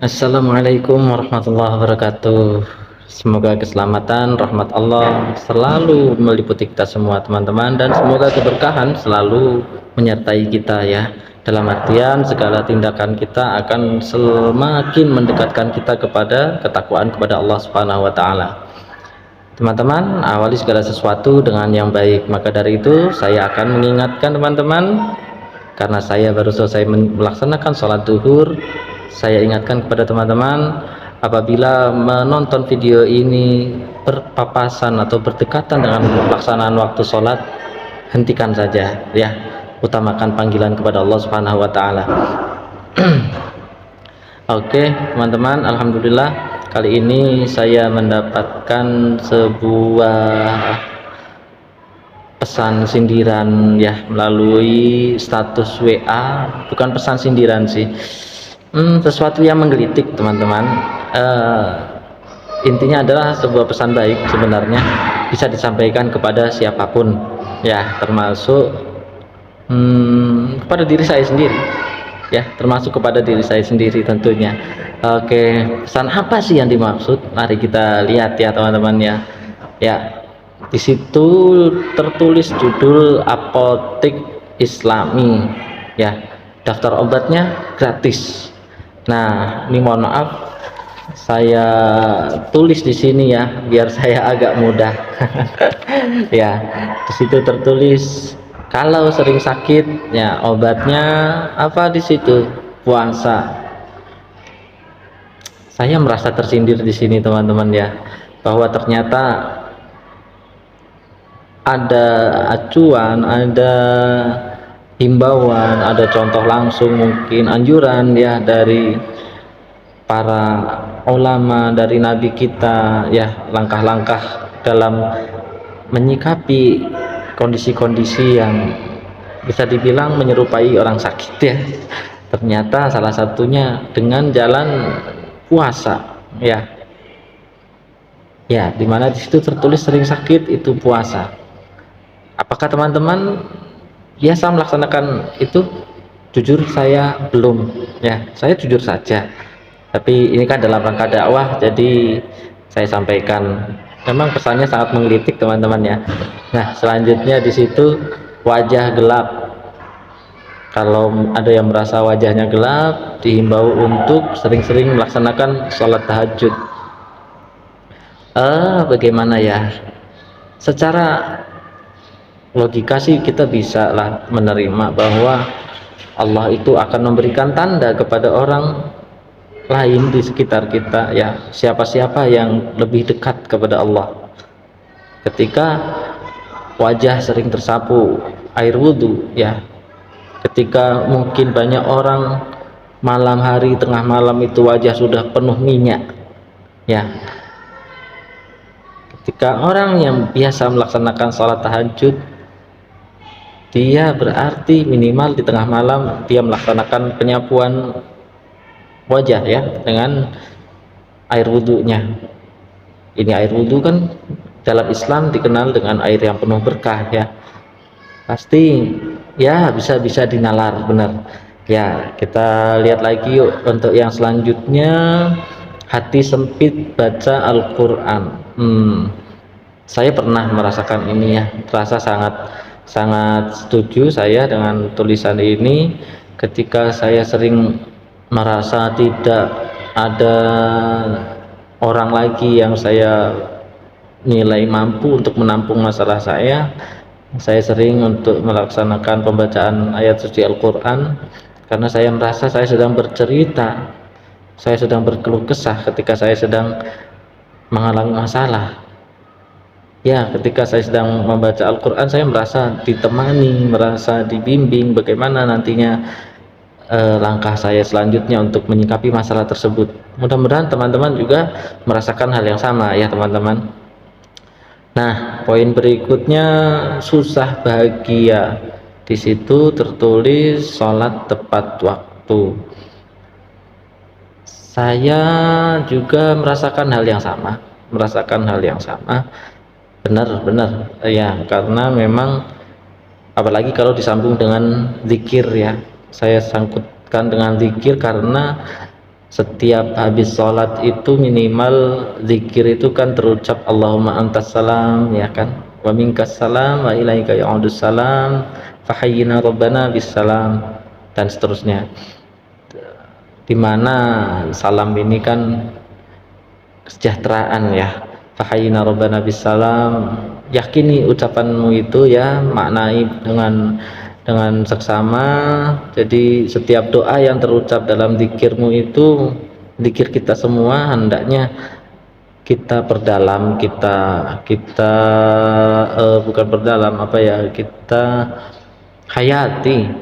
Assalamualaikum warahmatullahi wabarakatuh. Semoga keselamatan, rahmat Allah selalu meliputi kita semua teman-teman, dan semoga keberkahan selalu menyertai kita ya. Dalam artian segala tindakan kita akan semakin mendekatkan kita kepada ketakwaan kepada Allah Subhanahu wa taala. Teman-teman, awali segala sesuatu dengan yang baik. Maka dari itu saya akan mengingatkan teman-teman, karena saya baru selesai melaksanakan sholat duhur. Saya ingatkan kepada teman-teman, apabila menonton video ini berpapasan atau berdekatan dengan pelaksanaan waktu sholat, hentikan saja ya, utamakan panggilan kepada Allah Subhanahu wa taala. Oke teman-teman, alhamdulillah kali ini saya mendapatkan sebuah pesan sindiran ya melalui status WA. Bukan pesan sindiran sih, sesuatu yang menggelitik teman-teman. Intinya adalah sebuah pesan baik, sebenarnya bisa disampaikan kepada siapapun ya, termasuk kepada diri saya sendiri ya, termasuk kepada diri saya sendiri tentunya. Oke, pesan apa sih yang dimaksud? Mari kita lihat ya teman-teman ya. Ya, di situ tertulis judul apotik Islami ya, daftar obatnya gratis. Nah, ini mohon maaf saya tulis di sini ya biar saya agak mudah. Ya, di situ tertulis kalau sering sakit ya obatnya apa, di situ puasa. Saya merasa tersindir di sini teman-teman ya, bahwa ternyata ada acuan, ada himbauan, ada contoh langsung, mungkin anjuran ya dari para ulama, dari nabi kita ya, langkah-langkah dalam menyikapi kondisi-kondisi yang bisa dibilang menyerupai orang sakit ya. Ternyata salah satunya dengan jalan puasa ya. Ya, dimana di situ tertulis sering sakit itu puasa. Apakah teman-teman biasa melaksanakan itu? Jujur saya belum ya, saya jujur saja. Tapi ini kan dalam rangka dakwah, jadi saya sampaikan. Memang pesannya sangat menggelitik teman-teman ya. Nah, selanjutnya di situ wajah gelap. Kalau ada yang merasa wajahnya gelap, dihimbau untuk sering-sering melaksanakan sholat tahajud. Bagaimana ya? Secara logika sih kita bisa lah menerima bahwa Allah itu akan memberikan tanda kepada orang lain di sekitar kita ya, siapa-siapa yang lebih dekat kepada Allah. Ketika wajah sering tersapu air wudhu ya, ketika mungkin banyak orang malam hari, tengah malam itu wajah sudah penuh minyak ya, ketika orang yang biasa melaksanakan sholat tahajud, dia berarti minimal di tengah malam dia melaksanakan penyapuan wajah ya dengan air wudhunya. Ini air wudhu kan dalam Islam dikenal dengan air yang penuh berkah ya, pasti ya bisa dinalar benar ya. Kita lihat lagi yuk untuk yang selanjutnya, hati sempit baca Al-Quran. Saya pernah merasakan ini ya, terasa sangat setuju saya dengan tulisan ini. Ketika saya sering merasa tidak ada orang lagi yang saya nilai mampu untuk menampung masalah saya sering untuk melaksanakan pembacaan ayat suci Al-Quran, karena saya merasa saya sedang bercerita, saya sedang berkeluh kesah ketika saya sedang mengalami masalah ya. Ketika saya sedang membaca Al-Quran, saya merasa ditemani, merasa dibimbing bagaimana nantinya langkah saya selanjutnya untuk menyikapi masalah tersebut. Mudah-mudahan teman-teman juga merasakan hal yang sama ya teman-teman. Nah, poin berikutnya susah bahagia. Di situ tertulis sholat tepat waktu. Saya juga merasakan hal yang sama, benar-benar ya, karena memang apalagi kalau disambung dengan zikir ya, saya sangkutkan dengan zikir karena setiap habis sholat itu minimal zikir itu kan terucap Allahumma antas salam, ya kan, wa minkas salam wa ilaika ya'udus salam fahayyina rabbana bis salam, dan seterusnya, dimana salam ini kan kesejahteraan ya. Fahayyina rabbana bis salam, yakini ucapanmu itu ya, maknai dengan seksama. Jadi setiap doa yang terucap dalam zikirmu itu, zikir kita semua hendaknya kita perdalam, kita bukan perdalam, apa ya, kita hayati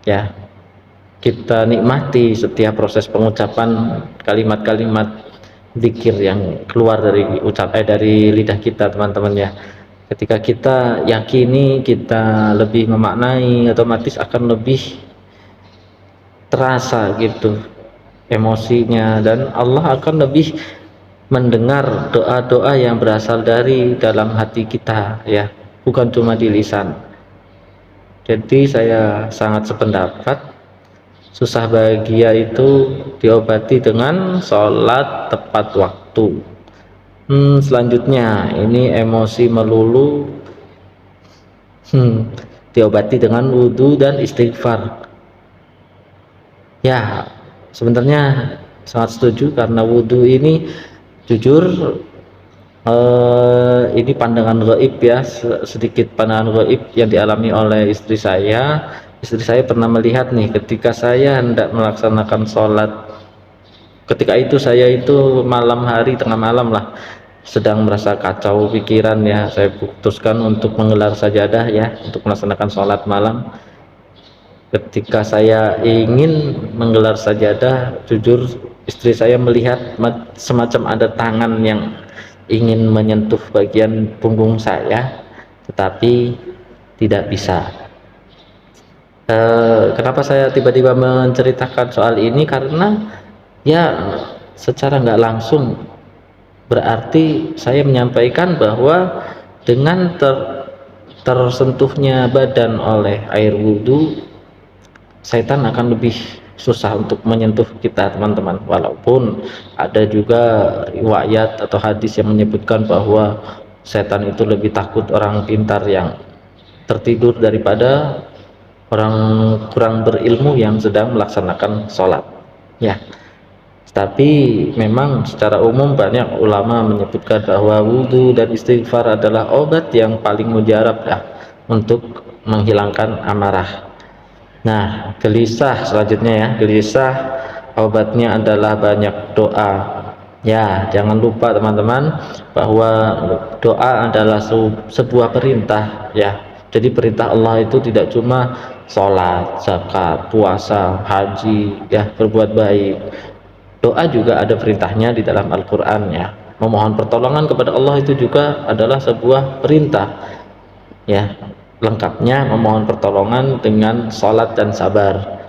ya, kita nikmati setiap proses pengucapan kalimat-kalimat zikir yang keluar dari lidah kita, teman-teman ya. Ketika kita yakini, kita lebih memaknai, otomatis akan lebih terasa gitu emosinya, dan Allah akan lebih mendengar doa-doa yang berasal dari dalam hati kita ya, bukan cuma di lisan. Jadi saya sangat sependapat, susah bahagia itu diobati dengan sholat tepat waktu. Selanjutnya ini emosi melulu, diobati dengan wudhu dan istighfar. Ya, sebenarnya sangat setuju, karena wudhu ini jujur ini pandangan gaib ya, sedikit pandangan gaib yang dialami oleh istri saya. Istri saya pernah melihat nih, ketika saya hendak melaksanakan sholat, ketika itu saya itu malam hari, tengah malam lah, sedang merasa kacau pikiran ya, saya putuskan untuk menggelar sajadah ya, untuk melaksanakan sholat malam. Ketika saya ingin menggelar sajadah, jujur istri saya melihat semacam ada tangan yang ingin menyentuh bagian punggung saya, tetapi tidak bisa. Kenapa saya tiba-tiba menceritakan soal ini? Karena ya secara nggak langsung berarti saya menyampaikan bahwa dengan tersentuhnya badan oleh air wudhu, setan akan lebih susah untuk menyentuh kita, teman-teman. Walaupun ada juga riwayat atau hadis yang menyebutkan bahwa setan itu lebih takut orang pintar yang tertidur daripada orang kurang berilmu yang sedang melaksanakan sholat ya. Tapi memang secara umum banyak ulama menyebutkan bahwa wudhu dan istighfar adalah obat yang paling mujarab ya, untuk menghilangkan amarah. Nah, gelisah selanjutnya ya, gelisah obatnya adalah banyak doa ya. Jangan lupa teman-teman bahwa doa adalah sebuah perintah ya. Jadi perintah Allah itu tidak cuma sholat, zakat, puasa, haji ya, berbuat baik. Doa juga ada perintahnya di dalam Al-Quran ya. Memohon pertolongan kepada Allah itu juga adalah sebuah perintah ya. Lengkapnya memohon pertolongan dengan sholat dan sabar.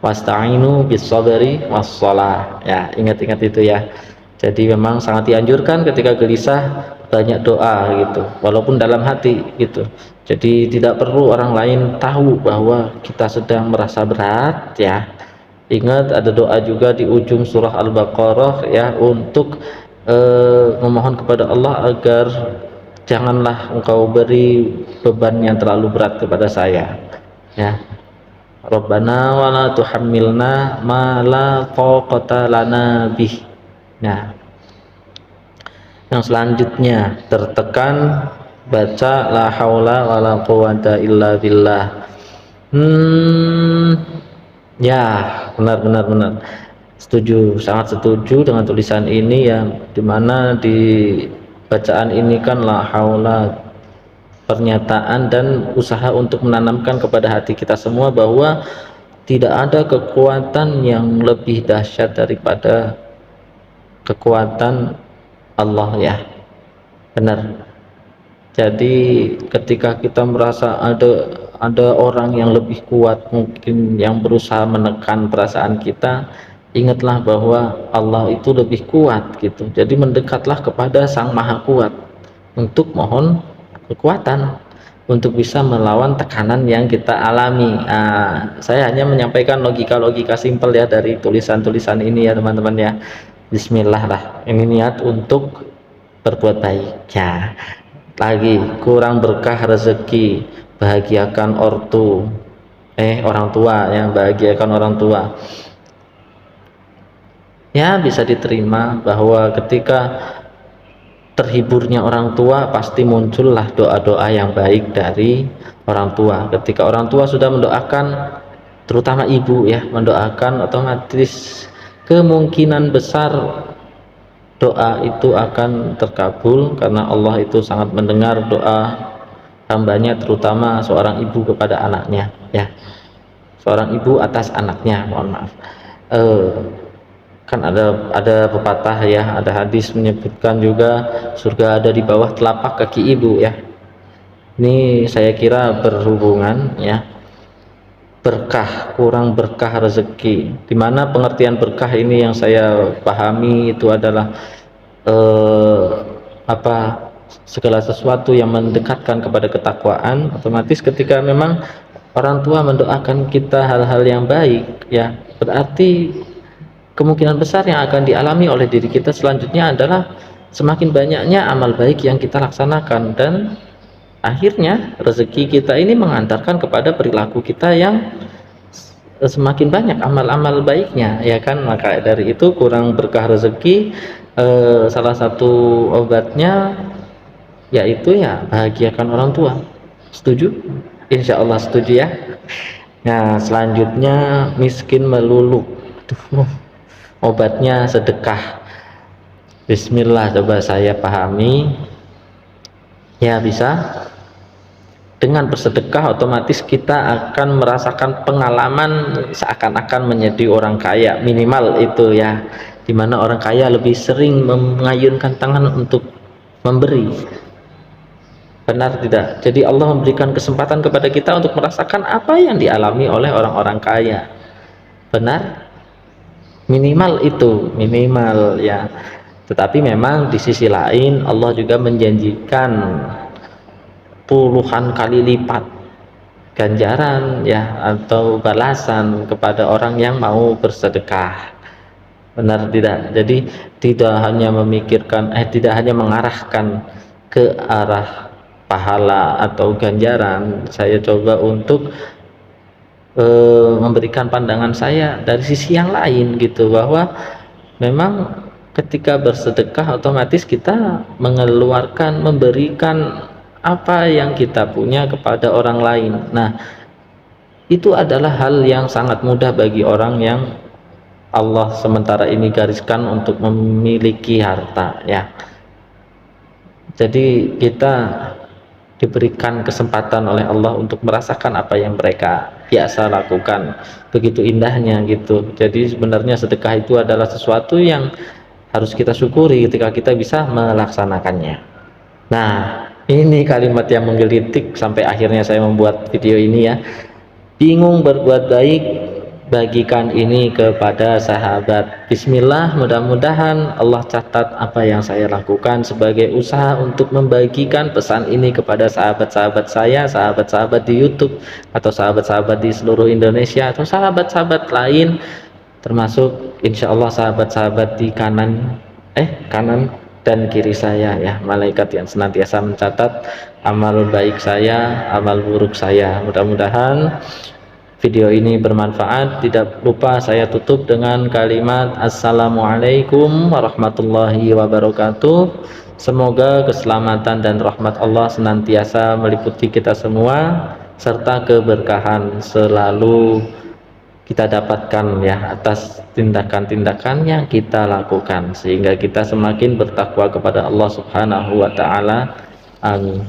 Wasta'inu bis sabri was shalah ya, ingat-ingat itu ya. Jadi memang sangat dianjurkan ketika gelisah banyak doa gitu, walaupun dalam hati gitu. Jadi tidak perlu orang lain tahu bahwa kita sedang merasa berat ya. Ingat ada doa juga di ujung surah Al-Baqarah ya, untuk memohon kepada Allah agar janganlah engkau beri beban yang terlalu berat kepada saya ya. Rabbana wala tuhammilna ma la taqata lana bih. Nah, yang selanjutnya tertekan baca la haula wala quwata illa billah. Ya, benar, setuju, sangat setuju dengan tulisan ini, yang dimana di bacaan ini kan la haula, pernyataan dan usaha untuk menanamkan kepada hati kita semua bahwa tidak ada kekuatan yang lebih dahsyat daripada kekuatan Allah ya. Benar. Jadi ketika kita merasa ada orang yang lebih kuat mungkin yang berusaha menekan perasaan kita, ingatlah bahwa Allah itu lebih kuat gitu. Jadi mendekatlah kepada Sang Maha Kuat untuk mohon kekuatan untuk bisa melawan tekanan yang kita alami. Saya hanya menyampaikan logika-logika simpel ya dari tulisan-tulisan ini ya teman-teman ya. Bismillah lah, ini niat untuk berbuat baik ya. Lagi kurang berkah rezeki, bahagiakan orang tua, yang bahagiakan orang tua ya. Bisa diterima bahwa ketika terhiburnya orang tua pasti muncullah doa-doa yang baik dari orang tua. Ketika orang tua sudah mendoakan, terutama ibu ya, mendoakan, otomatis kemungkinan besar doa itu akan terkabul, karena Allah itu sangat mendengar doa hambanya, terutama seorang ibu kepada anaknya ya, seorang ibu atas anaknya, mohon maaf. Kan ada pepatah ya, ada hadis menyebutkan juga surga ada di bawah telapak kaki ibu ya. Ini saya kira berhubungan ya, berkah, kurang berkah rezeki, dimana pengertian berkah ini yang saya pahami itu adalah segala sesuatu yang mendekatkan kepada ketakwaan. Otomatis ketika memang orang tua mendoakan kita hal-hal yang baik ya, berarti kemungkinan besar yang akan dialami oleh diri kita selanjutnya adalah semakin banyaknya amal baik yang kita laksanakan, dan akhirnya rezeki kita ini mengantarkan kepada perilaku kita yang semakin banyak amal-amal baiknya ya kan. Maka dari itu kurang berkah rezeki, salah satu obatnya yaitu ya bahagiakan orang tua. Setuju? Insya Allah setuju ya. Nah selanjutnya miskin melulu. Obatnya sedekah. Bismillah, coba saya pahami ya. Bisa dengan bersedekah otomatis kita akan merasakan pengalaman seakan-akan menjadi orang kaya, minimal itu ya, dimana orang kaya lebih sering mengayunkan tangan untuk memberi. Benar tidak? Jadi Allah memberikan kesempatan kepada kita untuk merasakan apa yang dialami oleh orang-orang kaya. Benar? Minimal itu, minimal ya. Tetapi memang di sisi lain Allah juga menjanjikan puluhan kali lipat ganjaran ya, atau balasan kepada orang yang mau bersedekah. Benar tidak? Jadi tidak hanya memikirkan tidak hanya mengarahkan ke arah pahala atau ganjaran. Saya coba untuk memberikan pandangan saya dari sisi yang lain gitu, bahwa memang ketika bersedekah otomatis kita mengeluarkan, memberikan apa yang kita punya kepada orang lain. Nah itu adalah hal yang sangat mudah bagi orang yang Allah sementara ini gariskan untuk memiliki harta ya. Jadi kita diberikan kesempatan oleh Allah untuk merasakan apa yang mereka biasa lakukan, begitu indahnya gitu. Jadi sebenarnya sedekah itu adalah sesuatu yang harus kita syukuri ketika kita bisa melaksanakannya. Nah ini kalimat yang menggelitik sampai akhirnya saya membuat video ini ya. Bingung berbuat baik, bagikan ini kepada sahabat. Bismillah, mudah-mudahan Allah catat apa yang saya lakukan sebagai usaha untuk membagikan pesan ini kepada sahabat-sahabat saya, sahabat-sahabat di YouTube, atau sahabat-sahabat di seluruh Indonesia, atau sahabat-sahabat lain, termasuk insya Allah sahabat-sahabat di kanan dan kiri saya ya, malaikat yang senantiasa mencatat amal baik saya, amal buruk saya. Mudah-mudahan video ini bermanfaat. Tidak lupa saya tutup dengan kalimat Assalamualaikum warahmatullahi wabarakatuh. Semoga keselamatan dan rahmat Allah senantiasa meliputi kita semua, serta keberkahan selalu kita dapatkan ya atas tindakan-tindakan yang kita lakukan, sehingga kita semakin bertakwa kepada Allah Subhanahu wa taala. Amin.